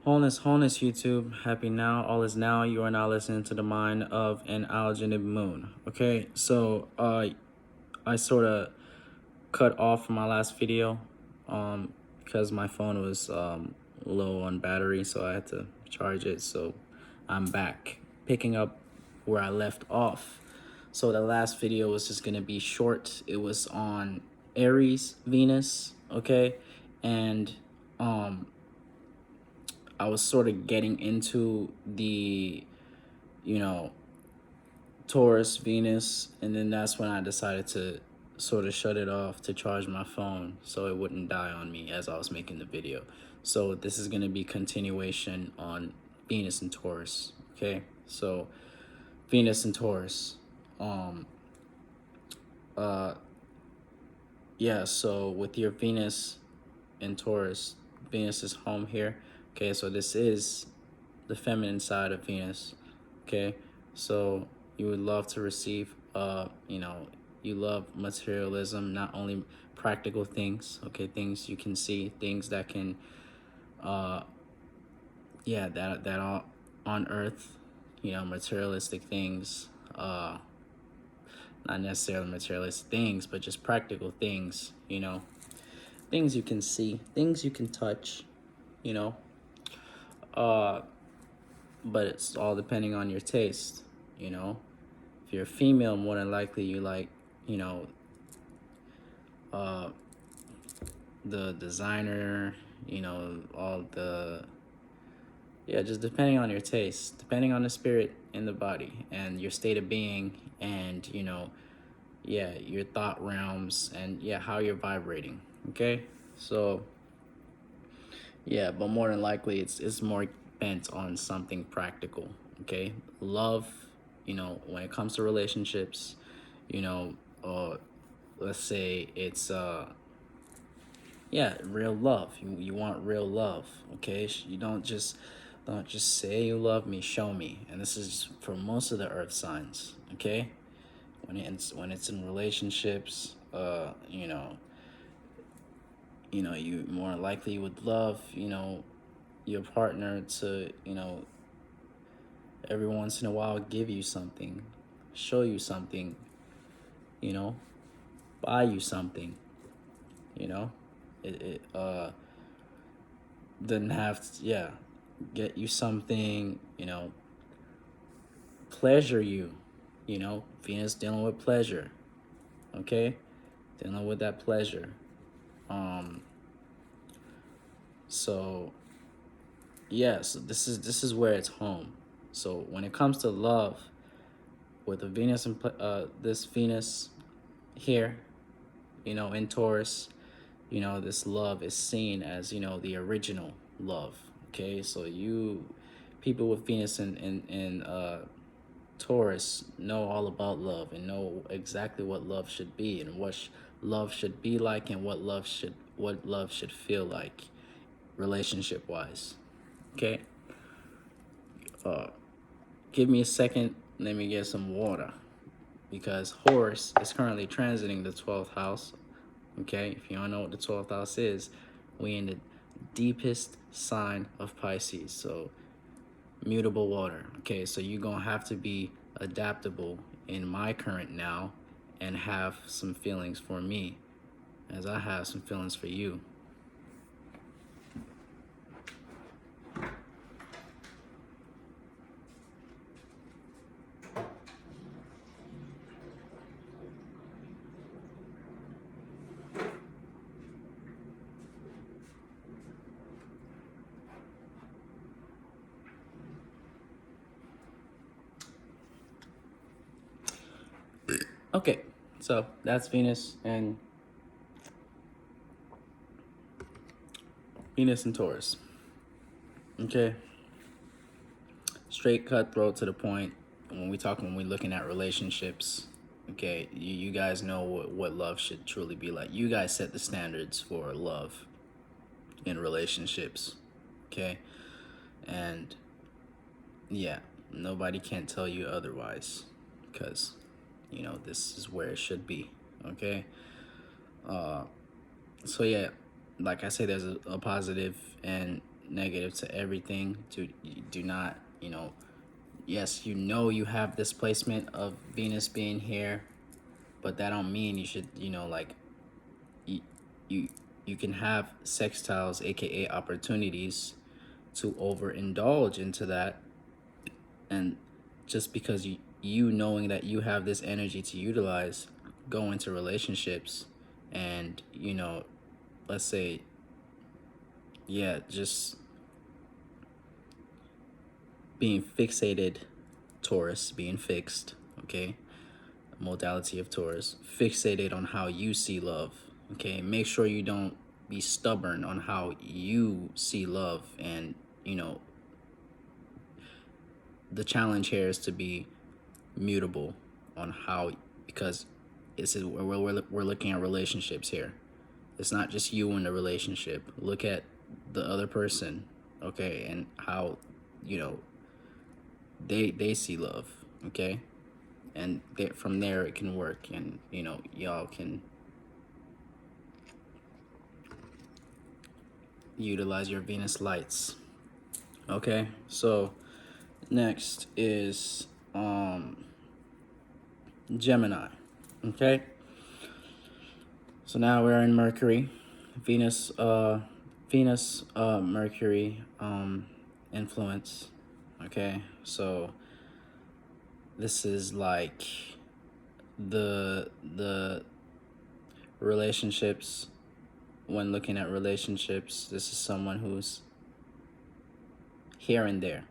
Wholeness, wholeness, YouTube. Happy now, all is now. You are now listening to the mind of an algenic moon. Okay, so I sort of cut off from my last video, because my phone was low on battery, so I had to charge it. So I'm back, picking up where I left off. So the last video was just gonna be short. It was on Aries, Venus, okay, and I was sort of getting into the, you know, Taurus, Venus, and then that's when I decided to sort of shut it off to charge my phone so it wouldn't die on me as I was making the video. So this is going to be continuation on Venus and Taurus, okay? So Venus and Taurus. Um yeah, so with your Venus in Taurus, Venus is home here. Okay, so this is the feminine side of Venus. Okay, so you would love to receive, you love materialism, not only practical things, okay, things you can see, things that can, that are on earth, materialistic things, not necessarily materialistic things, but just practical things, things you can see, things you can touch, you know, but it's all depending on your taste, you know. If you're a female, more than likely you like, uh, the designer, all the, just depending on your taste, depending on the spirit in the body and your state of being and, your thought realms and, how you're vibrating, okay? So, but more than likely it's more bent on something practical, okay? Love, when it comes to relationships, let's say it's real love. You want real love, okay? You don't just say you love me, show me. And this is for most of the earth signs, okay? When it's in relationships, you more likely would love, your partner to, every once in a while give you something, show you something, buy you something, it doesn't have to, get you something, pleasure you, Venus dealing with pleasure, okay, dealing with that pleasure. So so this is where it's home. So when it comes to love, with the Venus and this Venus here, in Taurus, this love is seen as, the original love. Okay, so people with Venus in Taurus know all about love and know exactly what love should be and what love should be like and what love should feel like, relationship wise. Okay, give me a second. Let me get some water, because Horus is currently transiting the 12th house. Okay, if you don't know what the 12th house is, we in the deepest sign of Pisces. So mutable water. Okay, so you're gonna have to be adaptable in my current now and have some feelings for me as I have some feelings for you. Okay, so that's Venus and Taurus. Okay, straight cutthroat to the point. When we're looking at relationships, okay, you guys know what love should truly be like. You guys set the standards for love in relationships, okay? And nobody can tell you otherwise, because this is where it should be, okay? So like I say, there's a positive and negative to everything. Do not, yes, you have this placement of Venus being here, but that don't mean you should, like, you you, you can have sextiles, aka opportunities, to overindulge into that. And just because you knowing that you have this energy to utilize, go into relationships, and let's say, yeah, just being fixated, Taurus, being fixed, okay, modality of Taurus, fixated on how you see love, okay. Make sure you don't be stubborn on how you see love. And the challenge here is to be mutable on how, because we're looking at relationships here. It's not just you in the relationship. Look at the other person, okay, and how they see love, okay, and from there it can work, and y'all can utilize your Venus lights. Okay, so next is Gemini. Okay, so now we're in Mercury, Venus, Mercury influence. Okay, so this is like the relationships. When looking at relationships, this is someone who's here and there.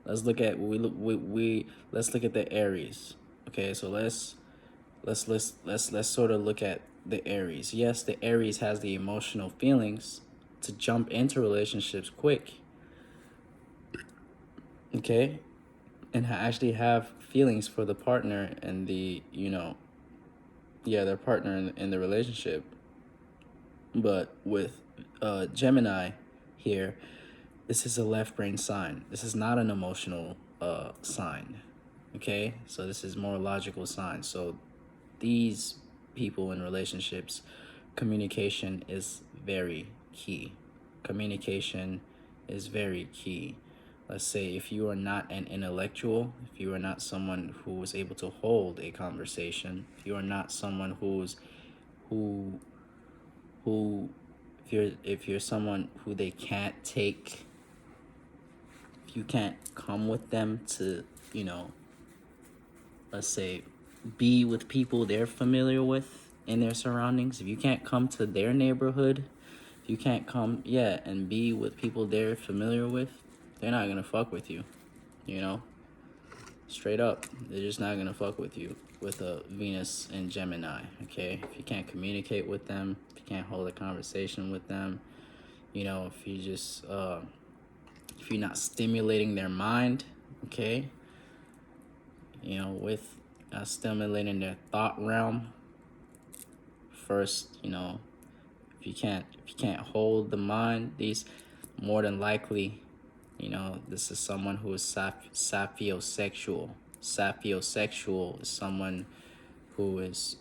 Let's look at let's look at the Aries. Okay, so let's sort of look at the Aries. Yes, the Aries has the emotional feelings to jump into relationships quick. Okay, and actually have feelings for the partner and their partner in the relationship. But with Gemini here, this is a left brain sign. This is not an emotional sign. Okay, so this is more logical sign. So these people in relationships, communication is very key. Communication is very key. Let's say if you are not an intellectual, if you are not someone who is able to hold a conversation, if you are not someone who if you're someone who they can't take, if you can't come with them to, let's say, be with people they're familiar with in their surroundings, if you can't come to their neighborhood, if you can't come, and be with people they're familiar with, they're not gonna fuck with you, straight up. They're just not gonna fuck with you with a Venus in Gemini, okay? If you can't communicate with them, if you can't hold a conversation with them, if you just if you're not stimulating their mind, okay, with stimulating their thought realm first, if you can't hold the mind, these more than likely, this is someone who is saphiosexual. Saphiosexual is someone who is,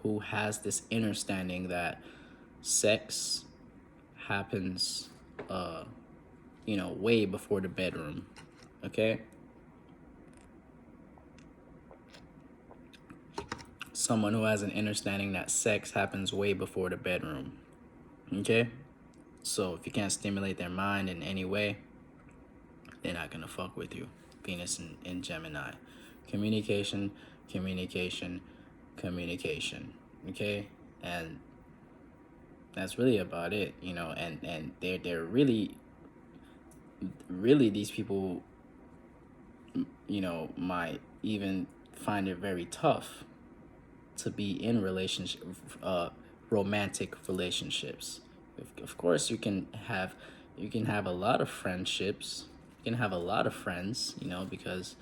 who has this understanding that sex happens, way before the bedroom, okay? Someone who has an understanding that sex happens way before the bedroom, okay? So if you can't stimulate their mind in any way, they're not gonna fuck with you. Venus in Gemini. Communication, communication, communication, okay? And that's really about it, and they're really these people, might even find it very tough to be in romantic relationships. Of course, you can have a lot of friendships. You can have a lot of friends, because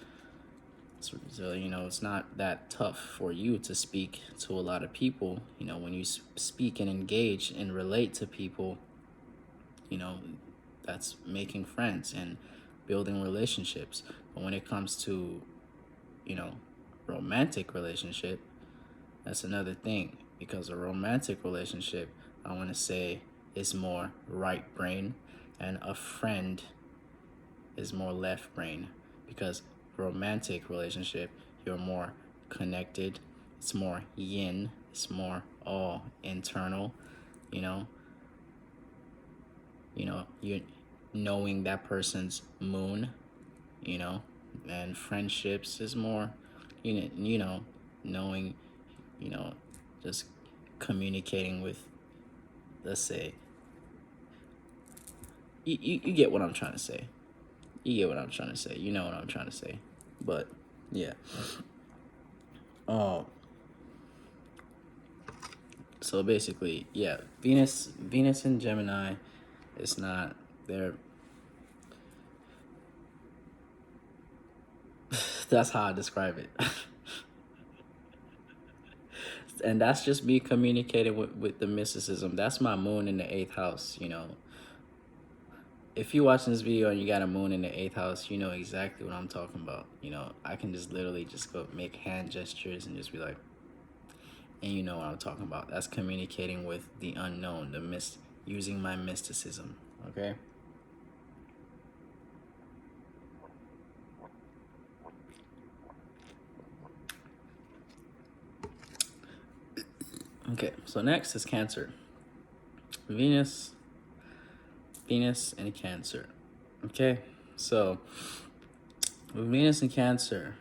it's not that tough for you to speak to a lot of people. When you speak and engage and relate to people, that's making friends and building relationships. But when it comes to, romantic relationship, that's another thing. Because a romantic relationship, I want to say, is more right brain, and a friend is more left brain. Because romantic relationship, you're more connected. It's more yin. It's more all internal. You know. You knowing that person's moon. You know, and friendships is more, knowing, you know, just communicating with, let's say, you get what I'm trying to say. You get what I'm trying to say. You know what I'm trying to say. But yeah. Oh, so basically, yeah, Venus and Gemini, it's not they're that's how I describe it. And that's just me communicating with the mysticism. That's my moon in the eighth house, If you're watching this video and you got a moon in the eighth house, you know exactly what I'm talking about. I can just literally just go make hand gestures and just be like, and you know what I'm talking about. That's communicating with the unknown, using my mysticism, okay? Okay, so next is Cancer. Venus and Cancer. Okay, so with Venus and Cancer,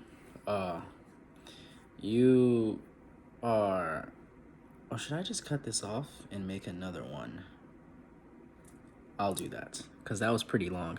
you are, or should I just cut this off and make another one? I'll do that, because that was pretty long.